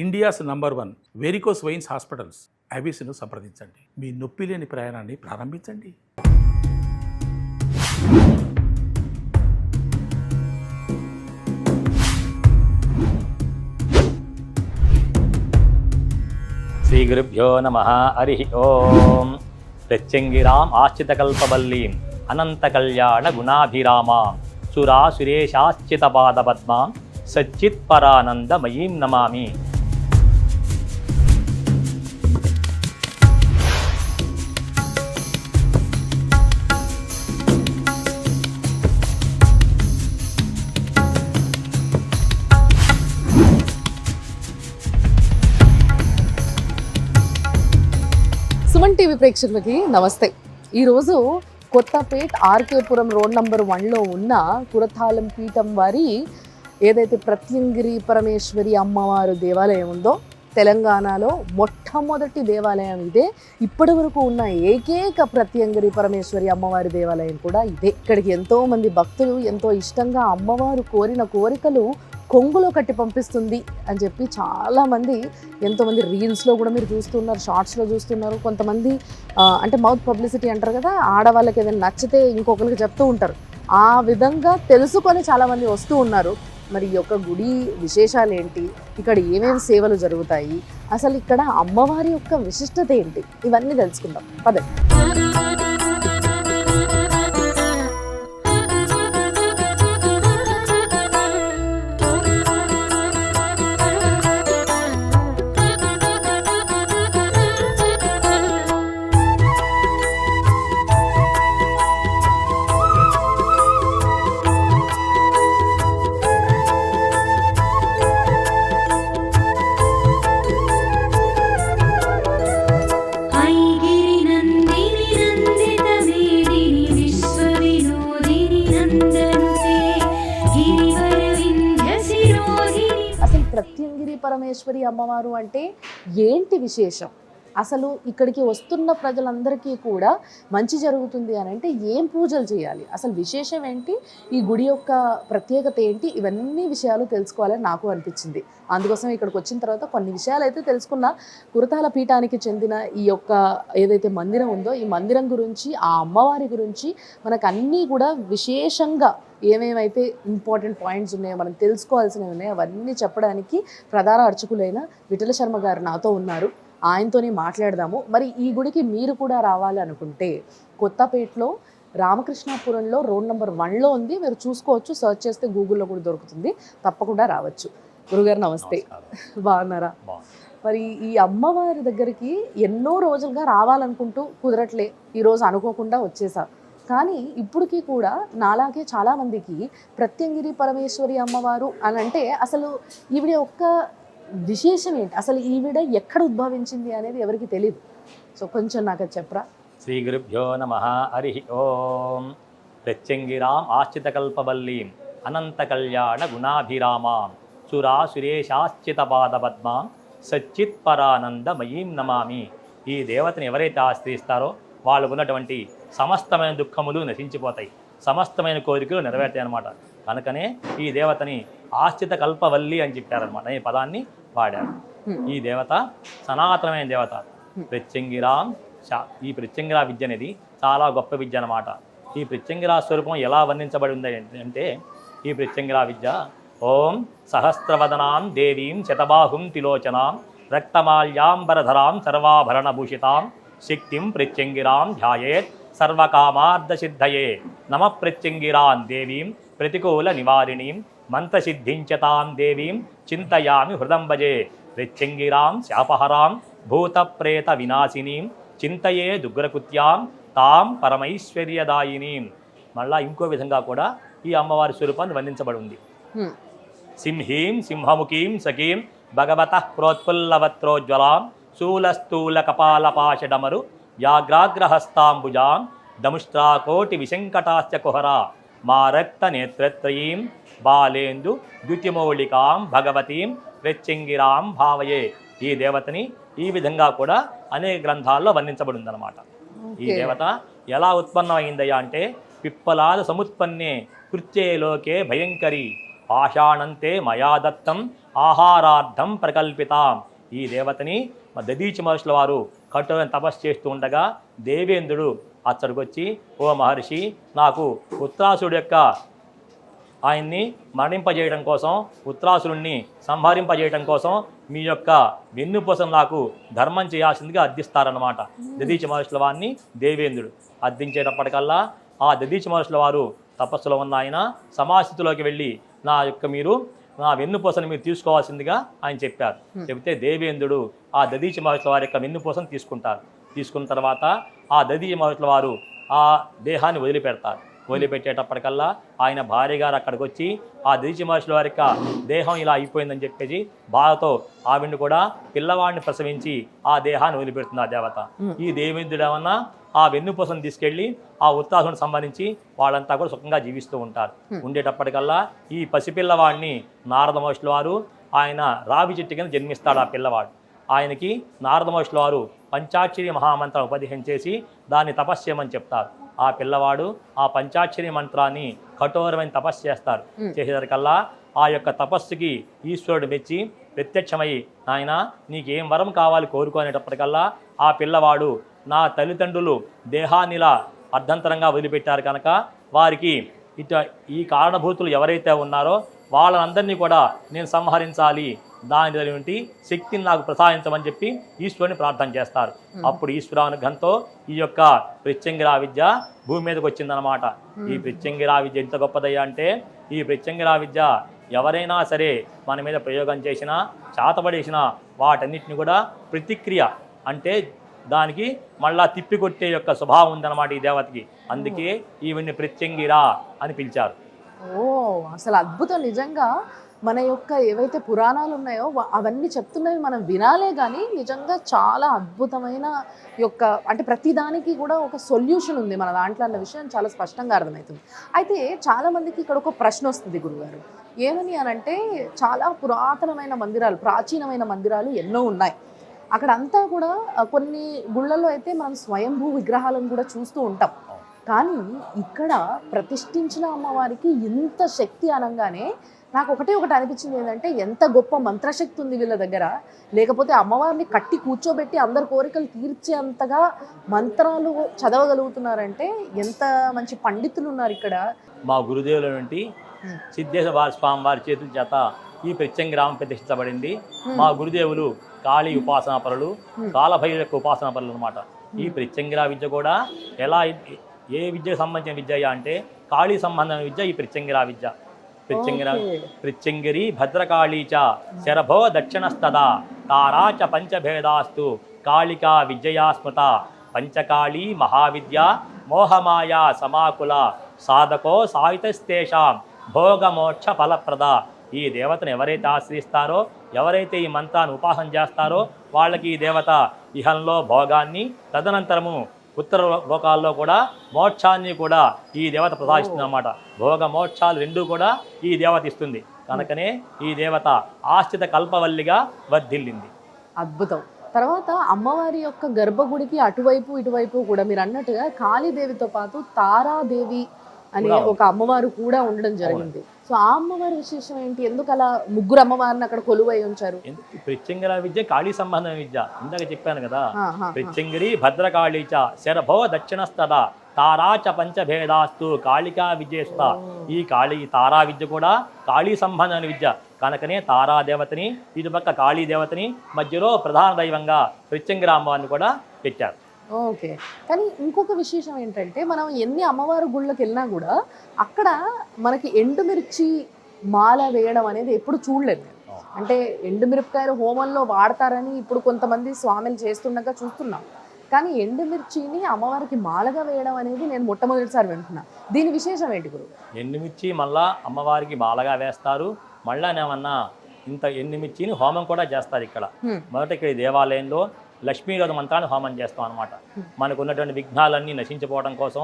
India's number 1 varicose veins hospitals ఐబీసీను సంప్రదించండి. మీ నొప్పి లేని ప్రయాణాన్ని ప్రారంభించండి. శ్రీ గురుభ్యో నమః. హరి ఓం. ప్రత్యంగిరాం ఆశ్చితకల్పవల్లీం అనంత కళ్యాణ గుణాభిరామాం సురాసురేశాశ్చిత పాదపద్మాం సచ్చిత్పరానందమయీం నమామి. సుమన్ టీవీ ప్రేక్షకులకి నమస్తే. ఈరోజు కొత్తపేట్ ఆర్కేపురం రోడ్ నంబర్ 1లో ఉన్న కురతాళం పీఠం వారి ఏదైతే ప్రత్యంగిరి పరమేశ్వరి అమ్మవారు దేవాలయం ఉందో తెలంగాణలో మొట్టమొదటి దేవాలయం ఇదే. ఇప్పటి వరకు ఉన్న ఏకైక ప్రత్యంగిరి పరమేశ్వరి అమ్మవారి దేవాలయం కూడా ఇదే. ఇక్కడికి ఎంతోమంది భక్తులు ఎంతో ఇష్టంగా అమ్మవారు కోరిన కోరికలు కొంగులో కట్టి పంపిస్తుంది అని చెప్పి చాలామంది ఎంతోమంది రీల్స్లో కూడా మీరు చూస్తున్నారు, షార్ట్స్లో చూస్తున్నారు. కొంతమంది అంటే మౌత్ పబ్లిసిటీ అంటారు కదా, ఆడవాళ్ళకి ఏదైనా నచ్చితే ఇంకొకరికి చెప్తూ ఉంటారు. ఆ విధంగా తెలుసుకొని చాలామంది వస్తూ ఉన్నారు. మరి ఈ యొక్క గుడి విశేషాలు ఏంటి, ఇక్కడ ఏమేమి సేవలు జరుగుతాయి, అసలు ఇక్కడ అమ్మవారి యొక్క విశిష్టత ఏంటి, ఇవన్నీ తెలుసుకుందాం పదండి. ప్రత్యంగిరి పరమేశ్వరి అమ్మవారు అంటే ఏంటి విశేషం? అసలు ఇక్కడికి వస్తున్న ప్రజలందరికీ కూడా మంచి జరుగుతుంది అని అంటే ఏం పూజలు చేయాలి, అసలు విశేషం ఏంటి, ఈ గుడి యొక్క ప్రత్యేకత ఏంటి, ఇవన్నీ విషయాలు తెలుసుకోవాలని నాకు అనిపించింది. అందుకోసం ఇక్కడికి వచ్చిన తర్వాత కొన్ని విషయాలు అయితే తెలుసుకున్న. కురతాల పీఠానికి చెందిన ఈ యొక్క ఏదైతే మందిరం ఉందో ఈ మందిరం గురించి, ఆ అమ్మవారి గురించి మనకు అన్నీ కూడా విశేషంగా ఏమేమైతే ఇంపార్టెంట్ పాయింట్స్ ఉన్నాయో మనం తెలుసుకోవాల్సినవి ఉన్నాయో అవన్నీ చెప్పడానికి ప్రధాన అర్చకులైన విఠల శర్మ గారు నాతో ఉన్నారు. ఆయనతోనే మాట్లాడదాము. మరి ఈ గుడికి మీరు కూడా రావాలి అనుకుంటే కొత్తపేటలో రామకృష్ణాపురంలో రోడ్ నెంబర్ 1లో ఉంది. మీరు చూసుకోవచ్చు, సర్చ్ చేస్తే గూగుల్లో కూడా దొరుకుతుంది. తప్పకుండా రావచ్చు. గురుగారు నమస్తే, బాగున్నారా? మరి ఈ అమ్మవారి దగ్గరికి ఎన్నో రోజులుగా రావాలనుకుంటూ కుదరట్లే, ఈరోజు అనుకోకుండా వచ్చేసా. కానీ ఇప్పటికీ కూడా నాలాగే చాలామందికి ప్రత్యంగిరి పరమేశ్వరి అమ్మవారు అని అంటే అసలు ఈవిడ యొక్క విశేషం ఏంటి, అసలు ఈవిడ ఎక్కడ ఉద్భవించింది అనేది ఎవరికి తెలియదు. సో కొంచెం నాకు చెప్పరా. శ్రీ గురుభ్యో నమః. హరి ఓం. ప్రత్యంగిరాం ఆశ్చితకల్పవల్లీం అనంత కళ్యాణ గుణాభిరామాం సురాసురేశాశ్చిత పాదపద్మాం సచ్చిత్పరానందమయీం నమామి. ఈ దేవతని ఎవరైతే ఆశ్రయిస్తారో వాళ్ళకున్నటువంటి సమస్తమైన దుఃఖములు నశించిపోతాయి, సమస్తమైన కోరికలు నెరవేర్తాయి అన్నమాట. కనుకనే ఈ దేవతని ఆశ్చిత కల్పవల్లి అని చెప్పారనమాట. ఈ పదాన్ని వాడారు. ఈ దేవత సనాతనమైన దేవత. ప్రత్యంగిరాం ఈ ప్రత్యంగిరా విద్య అనేది చాలా గొప్ప విద్య అన్నమాట. ఈ ప్రత్యంగిరా స్వరూపం ఎలా వర్ణించబడి ఉంది అంటే ఈ ప్రత్యంగిరా విద్య ఓం సహస్రవదనాం దేవీం శతబాహుం తిలోచనాం రక్తమాల్యాంబరధరాం సర్వాభరణభూషితాం శక్తిం ప్రత్యంగిరాం ధ్యాయేత్ సర్వకామార్థసిద్ధయే నమ ప్రత్యంగిరాం దేవీం ప్రతికూల నివారిణీం మంత్రసిద్ధించతాం దేవీం చింతయామి హృదంబజే ప్రత్యంగిరాం శాపహరాం భూతప్రేత వినాశినీం చింతయే దుగ్రకృత్యాం తాం పరమైశ్వర్యదాయినీం. మళ్ళా ఇంకో విధంగా కూడా ఈ అమ్మవారి స్వరూపాన్ని వర్ణించబడి ఉంది. సింహీం సింహముఖీం సఖీం భగవతః ప్రోత్ఫుల్లవత్రోజ్వలాం శూలస్థూల కపాలపాషడమరు వ్యాఘ్రాగ్రహస్తాంబుజాం దముష్ట్రాకోటి విశంకటాశ్చ కుహరా మా రక్త నేత్రత్రయీం బాలేందు ద్యుతిమౌళికాం భగవతీం ప్రత్యంగిరాం భావయే. ఈ దేవతని ఈ విధంగా కూడా అనేక గ్రంథాల్లో వర్ణించబడి ఉందన్నమాట. ఈ దేవత ఎలా ఉత్పన్నమైందయ్యా అంటే పిప్పలాద సముత్పన్నే కృత్యే లోకే భయంకరి పాషాణంతే మయా దత్తం ఆహారార్థం ప్రకల్పితాం. ఈ దేవతని దదీచి మహర్షుల వారు కఠోర తపస్సు చేస్తూ ఉండగా దేవేంద్రుడు అచ్చడికొచ్చి, ఓ మహర్షి, నాకు ఉత్రాసుడు యొక్క ఆయన్ని మరణింపజేయడం కోసం, ఉత్రాసురుణ్ణి సంహరింపజేయడం కోసం మీ యొక్క వెన్నుపూసను నాకు ధర్మం చేయాల్సిందిగా అర్థిస్తారన్నమాట దదీచి మహర్షుల వారిని దేవేంద్రుడు. అర్థించేటప్పటికల్లా ఆ దదీచి మహర్షుల వారు తపస్సులో ఉన్న ఆయన సమాస్థితిలోకి వెళ్ళి నా వెన్నుపూసను మీరు తీసుకోవాల్సిందిగా ఆయన చెప్పారు. చెబితే దేవేంద్రుడు ఆ దదీచి మహర్షుల వారి యొక్క వెన్నుపూసను తీసుకుంటారు. తీసుకున్న తర్వాత ఆ దదీచి మహర్షుల వారు ఆ దేహాన్ని వదిలిపెడతారు. వదిలిపెట్టేటప్పటికల్లా ఆయన భార్య గారు అక్కడికి వచ్చి ఆ దదీచి మహర్షుల వారి యొక్క దేహం ఇలా అయిపోయిందని చెప్పేసి బాధతో ఆవిడ్ని కూడా పిల్లవాడిని ప్రసవించి ఆ దేహాన్ని వదిలిపెడుతుంది ఆ దేవత. ఈ దేవేంద్రుడు ఏమన్నా ఆ వెన్నుపూసను తీసుకెళ్ళి ఆ ఉత్తాసుని సంబంధించి వాళ్ళంతా కూడా సుఖంగా జీవిస్తూ ఉంటారు. ఉండేటప్పటికల్లా ఈ పసిపిల్లవాడిని నారద మహర్షుల వారు ఆయన రావి చెట్టు కింద జన్మిస్తాడు. ఆ పిల్లవాడు ఆయనకి నారద మహర్షుల వారు పంచాక్షరి మహామంత్రం ఉపదేశం చేసి దాన్ని తపస్సు చేయమని చెప్తారు. ఆ పిల్లవాడు ఆ పంచాక్షరి మంత్రాన్ని కఠోరమైన తపస్సు చేస్తారు. చేసేసరికల్లా ఆ యొక్క తపస్సుకి ఈశ్వరుడు మెచ్చి ప్రత్యక్షమై, నాయన నీకేం వరం కావాలి కోరుకునేటప్పటికల్లా ఆ పిల్లవాడు, నా తల్లిదండ్రులు దేహాన్నిలా అర్ధంతరంగా వదిలిపెట్టారు కనుక వారికి ఈ కారణభూతులు ఎవరైతే ఉన్నారో వాళ్ళందరినీ కూడా నేను సంహరించాలి, దాని శక్తిని నాకు ప్రసాదించమని చెప్పి ఈశ్వరుని ప్రార్థన చేస్తారు. అప్పుడు ఈశ్వరానుగ్రహంతో ఈ యొక్క ప్రత్యంగిరా విద్య భూమి మీదకి వచ్చిందనమాట. ఈ ప్రత్యంగిరా విద్య ఎంత గొప్పదయ్యా అంటే, ఈ ప్రత్యంగిరా విద్య ఎవరైనా సరే మన మీద ప్రయోగం చేసినా, చాతపడేసినా వాటన్నిటిని కూడా ప్రతిక్రియ అంటే దానికి మళ్ళా తిప్పికొట్టే యొక్క స్వభావం ఉందన్నమాట ఈ దేవతకి. అందుకే ఈవిడ్ని ప్రత్యంగిరా అని పిలిచారు. ఓ, అసలు అద్భుతం. నిజంగా మన యొక్క ఏవైతే పురాణాలు ఉన్నాయో అవన్నీ చెప్తున్నవి మనం వినాలే కానీ నిజంగా చాలా అద్భుతమైన యొక్క అంటే ప్రతిదానికి కూడా ఒక సొల్యూషన్ ఉంది మన దాంట్లో అన్న విషయం చాలా స్పష్టంగా అర్థమవుతుంది. అయితే చాలామందికి ఇక్కడ ఒక ప్రశ్న వస్తుంది గురుగారు, ఏమని అనంటే చాలా పురాతనమైన మందిరాలు, ప్రాచీనమైన మందిరాలు ఎన్నో ఉన్నాయి. అక్కడ అంతా కూడా కొన్ని గుళ్ళల్లో అయితే మనం స్వయంభూ విగ్రహాలను కూడా చూస్తూ ఉంటాం. కానీ ఇక్కడ ప్రతిష్ఠించిన అమ్మవారికి ఇంత శక్తి అనగానే నాకు ఒకటి అనిపించింది ఏంటంటే, ఎంత గొప్ప మంత్రశక్తి ఉంది వీళ్ళ దగ్గర. లేకపోతే అమ్మవారిని కట్టి కూర్చోబెట్టి అందరి కోరికలు తీర్చేంతగా మంత్రాలు చదవగలుగుతున్నారంటే ఎంత మంచి పండితులు ఉన్నారు ఇక్కడ. మా గురుదేవుల నుండి సిద్ధేశ్వర స్వామి వారి చేతుల చేత ఈ ప్రత్యంగిరామం ప్రతిష్ఠించబడింది. మా గురుదేవులు కాళీ ఉపాసనా పరులు, కాలభైరవ యొక్క ఉపాసనా పరులు అనమాట. ఈ ప్రత్యంగిరా విద్య కూడా ఎలా ఏ విద్యకు సంబంధించిన విద్య అంటే కాళీ సంబంధమైన విద్య ఈ ప్రత్యంగిరా విద్య. ప్రత్యంగిరి భద్రకాళీచ శరభో దక్షిణస్తదా తారాచ పంచభేదాస్తు కాళికా విద్యయా స్మృత పంచకాళీ మహావిద్య మోహమాయా సమాకుల సాధకో సాయుతస్తేషాం భోగమోక్ష ఫలప్రద. ఈ దేవతను ఎవరైతే ఆశ్రయిస్తారో, ఎవరైతే ఈ మంత్రాన్ని ఉపాసన చేస్తారో వాళ్ళకి ఈ దేవత ఇహంలో భోగాన్ని, తదనంతరము ఉత్తర లోకాల్లో కూడా మోక్షాన్ని కూడా ఈ దేవత ప్రసాదిస్తుంది అన్నమాట. భోగ మోక్షాలు రెండూ కూడా ఈ దేవత ఇస్తుంది. కనుకనే ఈ దేవత ఆశ్రిత కల్పవల్లిగా వర్ధిల్లింది. అద్భుతం. తర్వాత అమ్మవారి యొక్క గర్భగుడికి అటువైపు ఇటువైపు కూడా మీరు అన్నట్టుగా కాళీదేవితో పాటు తారాదేవి అనే ఒక అమ్మవారు కూడా ఉండడం జరిగింది. సో ఆ అమ్మవారి విశేషం ఏంటి? ఎందుకు అలా ముగ్గురు అమ్మవారిని అక్కడ కొలువై ఉంచారు? ప్రత్యంగిర విద్య కాళీ సంబంధమైన విద్య. ఇందాక చెప్పాను కదా, ప్రత్యంగిరి భద్రకాళీచ శరభో దక్షిణస్తద తారాచ పంచభేదాస్తు కాళికా విద్యేస్త. ఈ తారా విద్య కూడా కాళీ సంబంధమైన విద్య. కనుకనే తారాదేవతని, ఇటుపక్క కాళీ దేవతని, మధ్యలో ప్రధాన దైవంగా ప్రత్యంగిర అమ్మవారిని కూడా పెట్టారు. ఓకే. కానీ ఇంకొక విశేషం ఏంటంటే, మనం ఎన్ని అమ్మవారి గుళ్ళకి వెళ్ళినా కూడా అక్కడ మనకి ఎండుమిర్చి మాల వేయడం అనేది ఎప్పుడు చూడలేదు. అంటే ఎండుమిరపకాయలు హోమంలో వాడతారని ఇప్పుడు కొంతమంది స్వామిని చేస్తుండగా చూస్తున్నాం. కానీ ఎండుమిర్చిని అమ్మవారికి మాలగా వేయడం అనేది నేను మొట్టమొదటిసారి వింటున్నా. దీని విశేషం ఏంటి గురువు? ఎండుమిర్చి మళ్ళా అమ్మవారికి మాలగా వేస్తారు. మళ్ళా ఏమన్నా ఇంత ఎండుమిర్చిని హోమం కూడా చేస్తారు ఇక్కడ. మొదట ఇక్కడ దేవాలయంలో లక్ష్మీదేవి మంత్రాన్ని హోమం చేస్తాం అనమాట. మనకు ఉన్నటువంటి విఘ్నాలన్నీ నశించిపోవడం కోసం,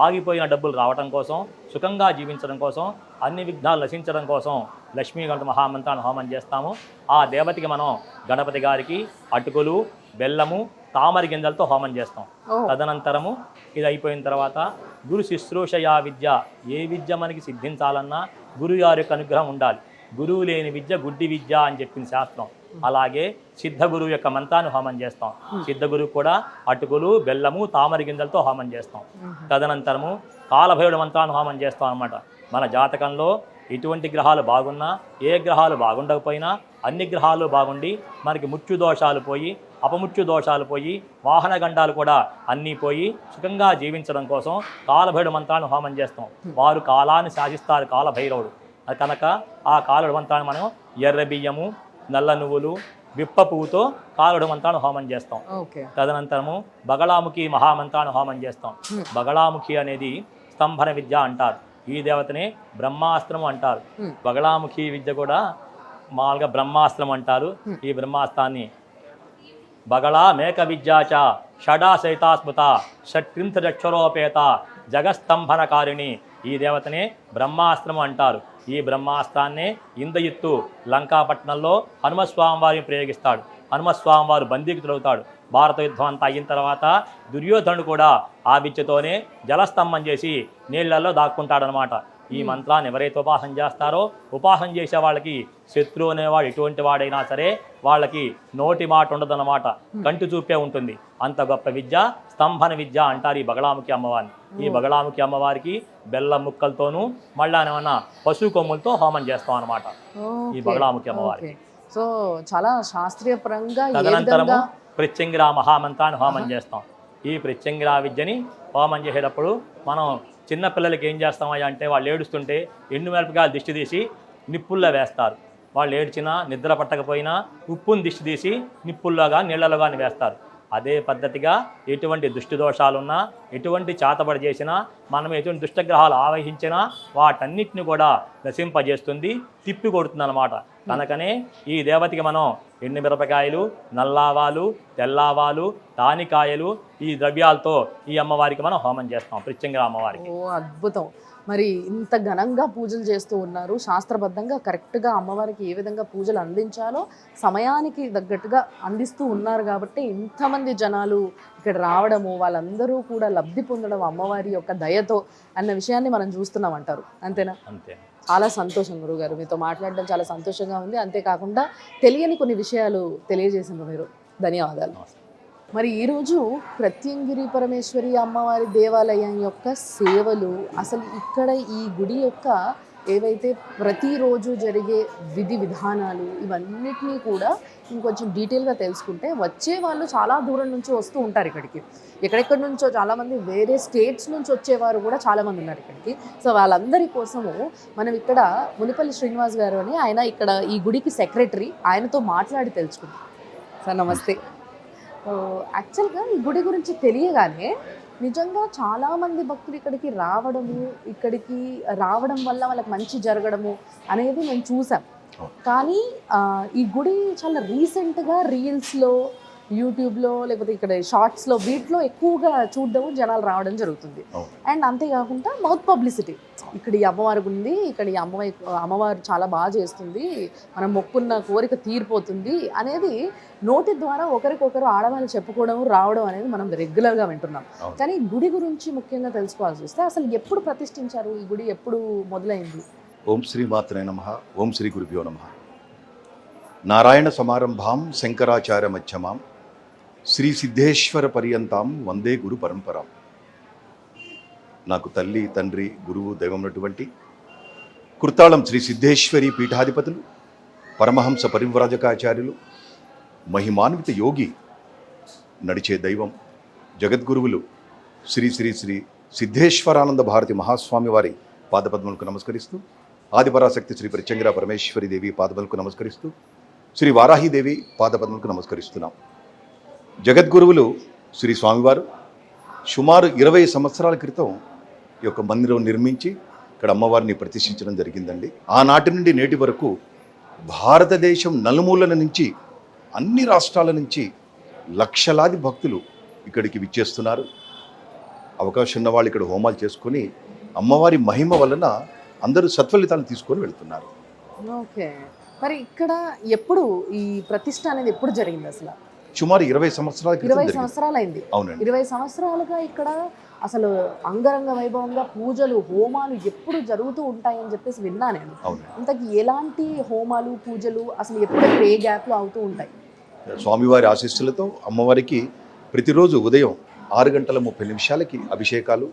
ఆగిపోయిన డబ్బులు రావడం కోసం, సుఖంగా జీవించడం కోసం, అన్ని విఘ్నాలు నశించడం కోసం లక్ష్మీగణపతి మహామంత్రాన్ని హోమం చేస్తాము. ఆ దేవతకి మనం గణపతి గారికి అటుకులు, బెల్లము, తామరి గింజలతో హోమం చేస్తాం. తదనంతరము ఇది అయిపోయిన తర్వాత గురు శుశ్రూషయా విద్య. ఏ విద్య మనకి సిద్ధించాలన్నా గురువు గారి యొక్క అనుగ్రహం ఉండాలి. గురువు లేని విద్య గుడ్డి విద్య అని చెప్పింది శాస్త్రం. అలాగే సిద్ధ గురువు యొక్క మంత్రాన్ని హోమం చేస్తాం. సిద్ధ గురువు కూడా అటుకులు, బెల్లము, తామర గింజలతో హోమం చేస్తాం. తదనంతరము కాలభైరుడు మంత్రాన్ని హోమం చేస్తాం అన్నమాట. మన జాతకంలో ఎటువంటి గ్రహాలు బాగున్నా, ఏ గ్రహాలు బాగుండకపోయినా అన్ని గ్రహాలు బాగుండి మనకి మృత్యు దోషాలు పోయి, అపమృత్యు దోషాలు పోయి, వాహన గండాలు కూడా అన్నీ పోయి సుఖంగా జీవించడం కోసం కాలభైరుడు మంత్రాన్ని హోమం చేస్తాం. వారు కాలాన్ని శాసిస్తారు కాలభైరవుడు. కనుక ఆ కాలుడు మంత్రాన్ని మనం ఎర్ర బియ్యము, నల్ల నువ్వులు, విప్ప పువ్వుతో కాలుడు మంత్రాన్ని హోమం చేస్తాం. తదనంతరము బగళాముఖి మహామంత్రాన్ని హోమం చేస్తాం. బగళాముఖి అనేది స్తంభన విద్య అంటారు. ఈ దేవతనే బ్రహ్మాస్త్రం అంటారు. బగళాముఖి విద్య కూడా మామూలుగా బ్రహ్మాస్త్రం అంటారు. ఈ బ్రహ్మాస్త్రాన్ని బగళా మేక విద్యాచ షడా సైతాస్మృత షట్రింథరక్షరోపేత జగస్తంభనకారిణి. ఈ దేవతనే బ్రహ్మాస్త్రం అంటారు. ఈ బ్రహ్మాస్త్రాన్నే ఇంద్రజిత్తు లంకాపట్నంలో హనుమస్వామి వారిని ప్రయోగిస్తాడు. హనుమస్వామి వారు బందీకి తొలుగుతాడు. భారత యుద్ధం అంతా అయిన తర్వాత దుర్యోధనుడు కూడా ఆ విద్యతోనే జలస్తంభం చేసి నీళ్లలో దాక్కుంటాడనమాట. ఈ మంత్రాన్ని ఎవరైతే ఉపాసన చేస్తారో, ఉపాసన చేసే వాళ్ళకి శత్రువు అనేవాడు ఎటువంటి వాడైనా సరే వాళ్ళకి నోటి మాట ఉండదన్నమాట, కంటి చూపే ఉంటుంది. అంత గొప్ప విద్య స్తంభన విద్య అంటారు ఈ బగళాముఖి అమ్మవారిని. ఈ బగళాముఖి అమ్మవారికి బెల్లం ముక్కలతోనూ మళ్ళా ఏమన్నా పశువు కొమ్ములతో హోమం చేస్తాం అనమాట ఈ బగళాముఖి అమ్మవారికి. సో చాలా శాస్త్రీయపరంగా. తదనంతరము ప్రత్యంగిరా మహామంత్రాన్ని హోమం చేస్తాం. ఈ ప్రత్యంగిరా విద్యని హోమం చేసేటప్పుడు మనం చిన్నపిల్లలకి ఏం చేస్తామయ్యా అంటే, వాళ్ళు ఏడుస్తుంటే ఎండు మిరపకాయలు దిష్టి తీసి నిప్పుల్లో వేస్తారు. వాళ్ళు ఏడ్చినా నిద్ర పట్టకపోయినా ఉప్పుని దిష్టి తీసి నిప్పుల్లో కానీ నీళ్ళలో కానీ వేస్తారు. అదే పద్ధతిగా ఎటువంటి దుష్టి దోషాలున్నా, ఎటువంటి చేతబడి చేసినా, మనం ఎటువంటి దుష్టగ్రహాలు ఆవహించినా వాటన్నిటిని కూడా నశింపజేస్తుంది, తిప్పి కొడుతుంది అన్నమాట. కనుకనే ఈ దేవతకి మనం ఎండు మిరపకాయలు, నల్లావాలు, తెల్లావాలు, తానికాయలు ఈ ద్రవ్యాలతో ఈ అమ్మవారికి మనం హోమం చేస్తాం, ప్రత్యంగిరా అమ్మవారికి. ఓ అద్భుతం. మరి ఇంత ఘనంగా పూజలు చేస్తూ ఉన్నారు, శాస్త్రబద్ధంగా కరెక్ట్గా అమ్మవారికి ఏ విధంగా పూజలు అందించాలో సమయానికి తగ్గట్టుగా అందిస్తూ ఉన్నారు కాబట్టి ఇంతమంది జనాలు ఇక్కడ రావడము, వాళ్ళందరూ కూడా లబ్ధి పొందడం అమ్మవారి యొక్క దయతో అన్న విషయాన్ని మనం చూస్తున్నాం అంటారు. అంతేనా? అంతే. చాలా సంతోషం గురుగారు, మీతో మాట్లాడడం చాలా సంతోషంగా ఉంది. అంతేకాకుండా తెలియని కొన్ని విషయాలు తెలియజేసింది మీరు. ధన్యవాదాలు. మరి ఈరోజు ప్రత్యంగిరి పరమేశ్వరి అమ్మవారి దేవాలయం యొక్క సేవలు, అసలు ఇక్కడ ఈ గుడి యొక్క ఏవైతే ప్రతిరోజు జరిగే విధి విధానాలు, ఇవన్నిటినీ కూడా ఇంకొంచెం డీటెయిల్గా తెలుసుకుంటే వచ్చే వాళ్ళు చాలా దూరం నుంచి వస్తూ ఉంటారు ఇక్కడికి. ఎక్కడెక్కడి నుంచో చాలామంది వేరే స్టేట్స్ నుంచి వచ్చేవారు కూడా చాలామంది ఉన్నారు ఇక్కడికి. సో వాళ్ళందరి కోసము మనం ఇక్కడ మునిపల్లి శ్రీనివాస్ గారు అని ఆయన ఇక్కడ ఈ గుడికి సెక్రటరీ, ఆయనతో మాట్లాడి తెలుసుకుంటాం. సార్ నమస్తే. యాక్చువల్గా ఈ గుడి గురించి తెలియగానే నిజంగా చాలామంది భక్తులు ఇక్కడికి రావడం వల్ల వాళ్ళకి మంచి జరగడము అనేది మేము చూసాం. కానీ ఈ గుడి చాలా రీసెంట్గా రీల్స్లో, యూట్యూబ్లో, లేకపోతే ఇక్కడ షార్ట్స్లో, వీటిలో ఎక్కువగా చూడడం, జనాలు రావడం జరుగుతుంది. అండ్ అంతేకాకుండా మౌత్ పబ్లిసిటీ, ఇక్కడ ఈ అమ్మవారి ఉంది, ఇక్కడ ఈ అమ్మవారు చాలా బాగా చేస్తుంది, మనం మొక్కున్న కోరిక తీరిపోతుంది అనేది నోటి ద్వారా ఒకరికొకరు ఆడవాళ్ళు చెప్పుకోవడం, రావడం అనేది మనం రెగ్యులర్గా వింటున్నాం. కానీ గుడి గురించి ముఖ్యంగా తెలుసుకోవాల్సి వస్తే అసలు ఎప్పుడు ప్రతిష్ఠించారు, ఈ గుడి ఎప్పుడు మొదలైంది? ఓం శ్రీ మాత్రే నమః. ఓం శ్రీ గురుభ్యో నమః. నారాయణ సమారంభాం శంకరాచార్య మధ్యమాం శ్రీ సిద్ధేశ్వర పర్యంతాం వందే గురు పరంపరాం. నాకు తల్లి, తండ్రి, గురువు, దైవం ఉన్నటువంటి కుర్తాళం శ్రీ సిద్ధేశ్వరి పీఠాధిపతులు, పరమహంస పరివ్రాజకాచార్యులు, మహిమాన్విత యోగి, నడిచే దైవం, జగద్గురువులు శ్రీ శ్రీ శ్రీ సిద్ధేశ్వరానంద భారతి మహాస్వామి వారి పాదపద్మలకు నమస్కరిస్తూ, ఆదిపరాశక్తి శ్రీ ప్రత్యంగిరా పరమేశ్వరి దేవి పాదపద్మలకు నమస్కరిస్తూ, శ్రీ వారాహిదేవి పాదపద్మలకు నమస్కరిస్తున్నాం. జగద్గురువులు శ్రీ స్వామివారు సుమారు 20 సంవత్సరాల క్రితం ఈ యొక్క మందిరం నిర్మించి ఇక్కడ అమ్మవారిని ప్రతిష్ఠించడం జరిగిందండి. ఆనాటి నుండి నేటి వరకు భారతదేశం నలుమూలల నుంచి, అన్ని రాష్ట్రాల నుంచి లక్షలాది భక్తులు ఇక్కడికి విచ్చేస్తున్నారు. అవకాశం ఉన్న వాళ్ళు ఇక్కడ హోమాలు చేసుకొని అమ్మవారి మహిమ వలన అందరూ సత్ఫలితాలు తీసుకొని వెళ్తున్నారు. ఓకే. మరి ఇక్కడ ఎప్పుడు ఈ ప్రతిష్ఠ అనేది ఎప్పుడు జరిగింది? అసలు సుమారు 20 సంవత్సరాల క్రితం 20 సంవత్సరాలు అయింది. అవునండి. 20 సంవత్సరాలుగా ఇక్కడ అసలు అంగరంగ వైభవంగా పూజలు హోమాలు ఎప్పుడు జరుగుతూ ఉంటాయని చెప్పేసి విన్నా నేను. అవును. ఇంతకీ ఎలాంటి హోమాలు పూజలు అసలు ఎప్పుడెప్పుడు ఏ గ్యాప్లో అవుతూ ఉంటాయి? స్వామివారి ఆశీస్సులతో అమ్మవారికి ప్రతిరోజు ఉదయం 6:30 అభిషేకాలు,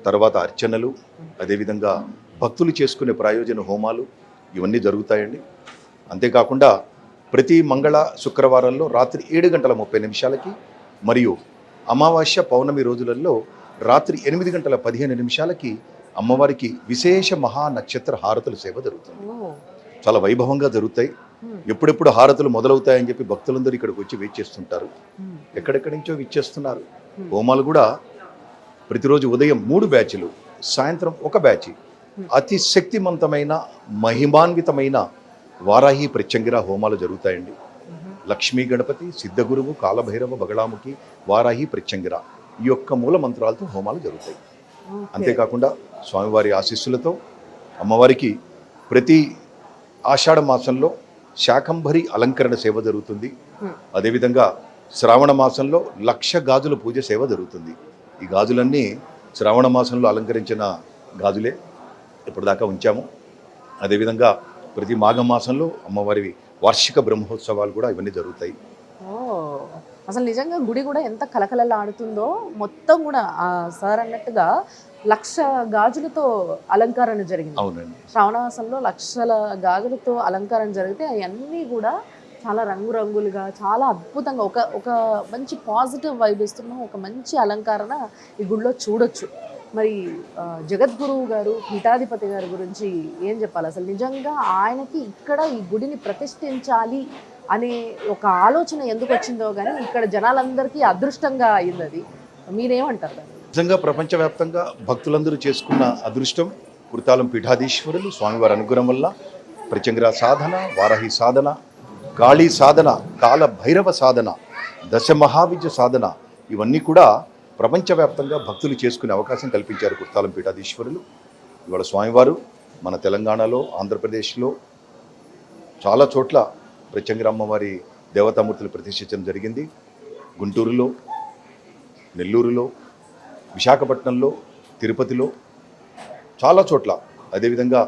తర్వాత అర్చనలు, అదేవిధంగా భక్తులు చేసుకునే ప్రయోజన హోమాలు ఇవన్నీ జరుగుతాయండి. అంతేకాకుండా ప్రతి మంగళ శుక్రవారంలో రాత్రి 7:30 మరియు అమావాస్య పౌర్ణమి రోజులలో రాత్రి 8:15 అమ్మవారికి విశేష మహా నక్షత్ర హారతుల సేవ జరుగుతుంది. చాలా వైభవంగా జరుగుతాయి. ఎప్పుడెప్పుడు హారతులు మొదలవుతాయని చెప్పి భక్తులందరూ ఇక్కడికి వచ్చి వెయిట్ చేస్తుంటారు. ఎక్కడెక్కడి నుంచో విచ్చేస్తున్నారు. హోమాలు కూడా ప్రతిరోజు ఉదయం 3 బ్యాచ్లు, సాయంత్రం 1 బ్యాచ్ అతి శక్తివంతమైన మహిమాన్వితమైన వారాహి ప్రత్యంగిర హోమాలు జరుగుతాయండి. లక్ష్మీ గణపతి, సిద్ధగురువు, కాలభైరవ, బగళాముఖి, వారాహి ప్రత్యంగిర ఈ యొక్క మూల మంత్రాలతో హోమాలు జరుగుతాయి. అంతేకాకుండా స్వామివారి ఆశీస్సులతో అమ్మవారికి ప్రతి ఆషాఢ మాసంలో శాకంభరి అలంకరణ సేవ జరుగుతుంది. అదేవిధంగా శ్రావణ మాసంలో 1,00,000 గాజుల పూజ సేవ జరుగుతుంది. ఈ గాజులన్నీ శ్రావణ మాసంలో అలంకరించిన గాజులే ఇప్పటిదాకా ఉంచాము. అదేవిధంగా ప్రతి మాఘమాసంలో అమ్మవారి వార్షిక బ్రహ్మోత్సవాలు కూడా ఇవన్నీ జరుగుతాయి. అసలు నిజంగా గుడి కూడా ఎంత కలకలలాడుతుందో. మొత్తం కూడా సార్ అన్నట్టుగా 1,00,000 గాజులతో అలంకరణ జరిగింది. అవునండి. శ్రావణమాసంలో 1,00,000 గాజులతో అలంకరణ జరిగితే అవన్నీ కూడా చాలా రంగురంగులుగా చాలా అద్భుతంగా ఒక మంచి పాజిటివ్ వైబ్ ఇస్తున్న ఒక మంచి అలంకరణ ఈ గుడిలో చూడొచ్చు. మరి జగద్గురువు గారు, పీఠాధిపతి గారి గురించి ఏం చెప్పాలి? అసలు నిజంగా ఆయనకి ఇక్కడ ఈ గుడిని ప్రతిష్ఠించాలి అనే ఒక ఆలోచన ఎందుకు వచ్చిందో కానీ ఇక్కడ జనాలందరికీ అదృష్టంగా అయింది. అది మీరేమంటారు దాన్ని? నిజంగా ప్రపంచవ్యాప్తంగా భక్తులందరూ చేసుకున్న అదృష్టం కుర్తాలం పీఠాధీశ్వరులు స్వామివారి అనుగ్రహం వల్ల ప్రత్యంగిర సాధన, వారాహి సాధన, కాళీ సాధన, కాల భైరవ సాధన, దశమహావిద్య సాధన ఇవన్నీ కూడా ప్రపంచవ్యాప్తంగా భక్తులు చేసుకునే అవకాశం కల్పించారు కుర్తాలం పీఠాధీశ్వరులు. ఇవాళ స్వామివారు మన తెలంగాణలో, ఆంధ్రప్రదేశ్లో చాలా చోట్ల ప్రత్యంగిర అమ్మవారి దేవతామూర్తులు ప్రతిష్ఠించడం జరిగింది. గుంటూరులో, నెల్లూరులో, విశాఖపట్నంలో, తిరుపతిలో చాలా చోట్ల, అదేవిధంగా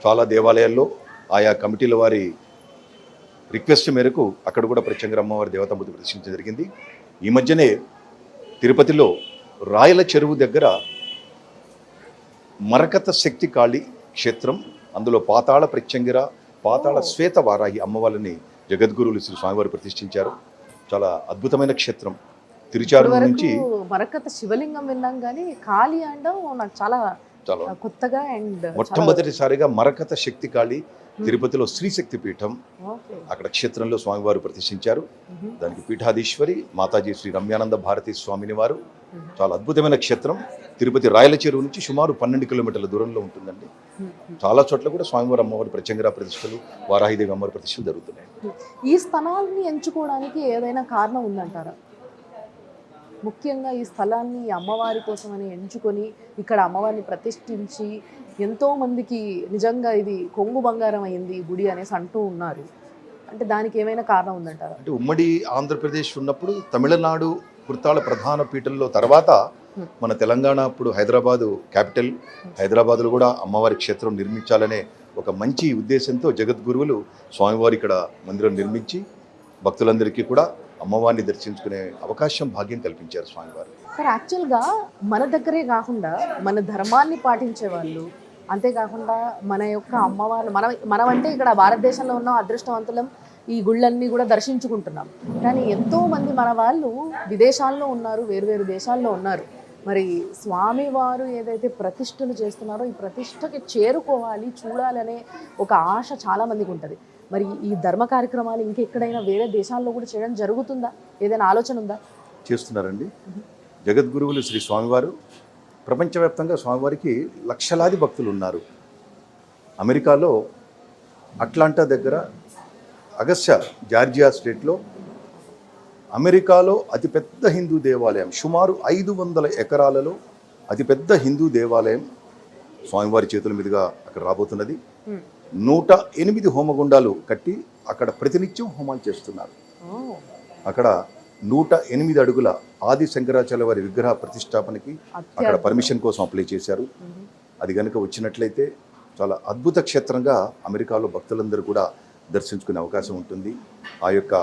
చాలా దేవాలయాల్లో ఆయా కమిటీల వారి రిక్వెస్ట్ మేరకు అక్కడ కూడా ప్రత్యంగిర అమ్మవారి దేవతామూర్తి ప్రతిష్ఠించడం జరిగింది. ఈ మధ్యనే తిరుపతిలో రాయల చెరువు దగ్గర మరకత శక్తి కాళి క్షేత్రం, అందులో పాతాళ ప్రత్యంగిర, పాతాళ శ్వేత వారాహి అమ్మవారిని జగద్గురువులు శ్రీ స్వామివారు ప్రతిష్ఠించారు. చాలా అద్భుతమైన క్షేత్రం. తిరుచారు నుంచి మరకత శివలింగం విన్నాం కానీ కాళీ అండం నాకు చాలా కొత్తగా. అండ్ మొట్టమొదటిసారిగా మరకత శక్తి కాళి తిరుపతిలో శ్రీశక్తి పీఠం, అక్కడ క్షేత్రంలో స్వామివారు ప్రతిష్ఠించారు. దానికి పీఠాధీశ్వరి మాతాజీ శ్రీ రమ్యానంద భారతీ స్వామిని వారు. చాలా అద్భుతమైన క్షేత్రం. తిరుపతి రాయల చెరువు నుంచి సుమారు 12 కిలోమీటర్ల దూరంలో ఉంటుందండి. చాలా చోట్ల కూడా స్వామివారి అమ్మవారి ప్రత్యంగిర ప్రతిష్టలు, వారాహిదేవి అమ్మవారి ప్రతిష్టలు జరుగుతున్నాయి. ఈ స్థలాన్ని ఎంచుకోవడానికి ఏదైనా కారణం ఉందంటారా? ముఖ్యంగా ఈ స్థలాన్ని అమ్మవారి కోసమని ఎంచుకొని ఇక్కడ అమ్మవారిని ప్రతిష్ఠించి ఎంతోమందికి నిజంగా ఇది కొంగు బంగారం అయింది గుడి అనేసి అంటూ ఉన్నారు. అంటే దానికి ఏమైనా కారణం ఉందంటారా? అంటే ఉమ్మడి ఆంధ్రప్రదేశ్ ఉన్నప్పుడు తమిళనాడు కుర్తాళ ప్రధాన పీఠంలో తర్వాత మన తెలంగాణ అప్పుడు హైదరాబాదు క్యాపిటల్, హైదరాబాద్లో కూడా అమ్మవారి క్షేత్రం నిర్మించాలనే ఒక మంచి ఉద్దేశంతో జగద్గురువులు స్వామివారి ఇక్కడ మందిరం నిర్మించి భక్తులందరికీ కూడా అమ్మవారిని దర్శించుకునే అవకాశం, భాగ్యం కల్పించారు స్వామివారు. సార్ యాక్చువల్గా మన దగ్గరే కాకుండా మన ధర్మాన్ని పాటించే వాళ్ళు, అంతేకాకుండా మన యొక్క అమ్మవారిని మనమంటే ఇక్కడ భారతదేశంలో ఉన్న అదృష్టవంతులం ఈ గుళ్ళన్నీ కూడా దర్శించుకుంటున్నాం. కానీ ఎంతోమంది మన వాళ్ళు విదేశాల్లో ఉన్నారు, వేరువేరు దేశాల్లో ఉన్నారు. మరి స్వామివారు ఏదైతే ప్రతిష్టలు చేస్తున్నారో ఈ ప్రతిష్టకి చేరుకోవాలి, చూడాలనే ఒక ఆశ చాలామందికి ఉంటుంది. మరి ఈ ధర్మ కార్యక్రమాలు ఇంకెక్కడైనా వేరే దేశాల్లో కూడా చేయడం జరుగుతుందా? ఏదైనా ఆలోచన ఉందా? చేస్తున్నారండి. జగద్గురువులు శ్రీ స్వామివారు ప్రపంచవ్యాప్తంగా స్వామివారికి లక్షలాది భక్తులు ఉన్నారు. అమెరికాలో అట్లాంటా దగ్గర అగస్టా జార్జియా స్టేట్లో అమెరికాలో అతిపెద్ద హిందూ దేవాలయం, సుమారు 500 ఎకరాలలో అతిపెద్ద హిందూ దేవాలయం స్వామివారి చేతుల మీదుగా అక్కడ రాబోతున్నది. 108 హోమగుండాలు కట్టి అక్కడ ప్రతినిత్యం హోమాలు చేస్తున్నారు. అక్కడ 108 అడుగుల ఆది శంకరాచార్య వారి విగ్రహ ప్రతిష్టాపనకి అక్కడ పర్మిషన్ కోసం అప్లై చేశారు. అది కనుక వచ్చినట్లయితే చాలా అద్భుత క్షేత్రంగా అమెరికాలో భక్తులందరూ కూడా దర్శించుకునే అవకాశం ఉంటుంది. ఆ యొక్క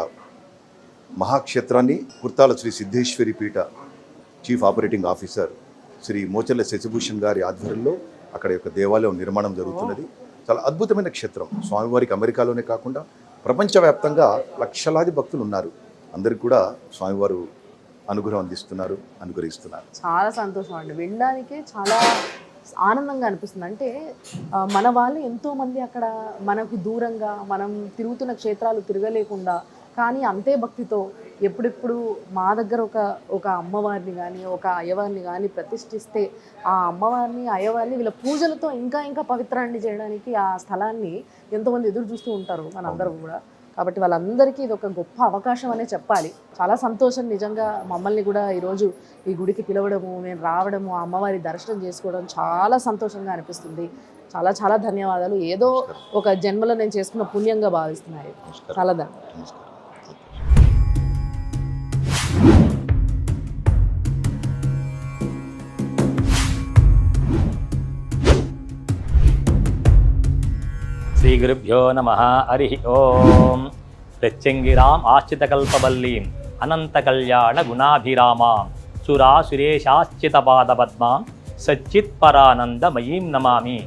మహాక్షేత్రాన్ని కుర్తాల Shri Siddheshwari Peetha chief operating officer Shri Mocharla Shashibhushan గారి ఆధ్వర్యంలో అక్కడ యొక్క దేవాలయం నిర్మాణం జరుగుతున్నది. చాలా అద్భుతమైన క్షేత్రం. స్వామివారికి అమెరికాలోనే కాకుండా ప్రపంచవ్యాప్తంగా లక్షలాది భక్తులు ఉన్నారు. అందరికి కూడా స్వామివారు అనుగ్రహం అందిస్తున్నారు, అనుగ్రహిస్తున్నారు. చాలా సంతోషం అండి, వినడానికే చాలా ఆనందంగా అనిపిస్తుంది. అంటే మన వాళ్ళు ఎంతోమంది అక్కడ మనకు దూరంగా మనం తిరుగుతున్న క్షేత్రాలు తిరగలేకుండా కానీ అంతే భక్తితో ఎప్పుడెప్పుడు మా దగ్గర ఒక అమ్మవారిని కానీ ఒక అయ్యవారిని కానీ ప్రతిష్ఠిస్తే ఆ అమ్మవారిని అయ్యవారిని వీళ్ళ పూజలతో ఇంకా ఇంకా పవిత్రాన్ని చేయడానికి ఆ స్థలాన్ని ఎంతోమంది ఎదురు చూస్తూ ఉంటారు మనందరూ కూడా. కాబట్టి వాళ్ళందరికీ ఇది ఒక గొప్ప అవకాశం అనే చెప్పాలి. చాలా సంతోషం నిజంగా మమ్మల్ని కూడా ఈరోజు ఈ గుడికి పిలవడము, మేము రావడము, ఆ అమ్మవారి దర్శనం చేసుకోవడం చాలా సంతోషంగా అనిపిస్తుంది. చాలా చాలా ధన్యవాదాలు. ఏదో ఒక జన్మలో నేను చేసుకున్న పుణ్యంగా భావిస్తున్నాయి. చాలా ధన్యవాదాలు. శ్రీ గురుభ్యో నమః. హరి ఓం. ప్రత్యంగిరాం ఆశ్చితకల్పవల్లీం అనంత కళ్యాణ గుణాభిరామాం సురాసురేశాశ్చిత పాదపద్మాం సచ్చిత్ పరానందమయీం నమామి.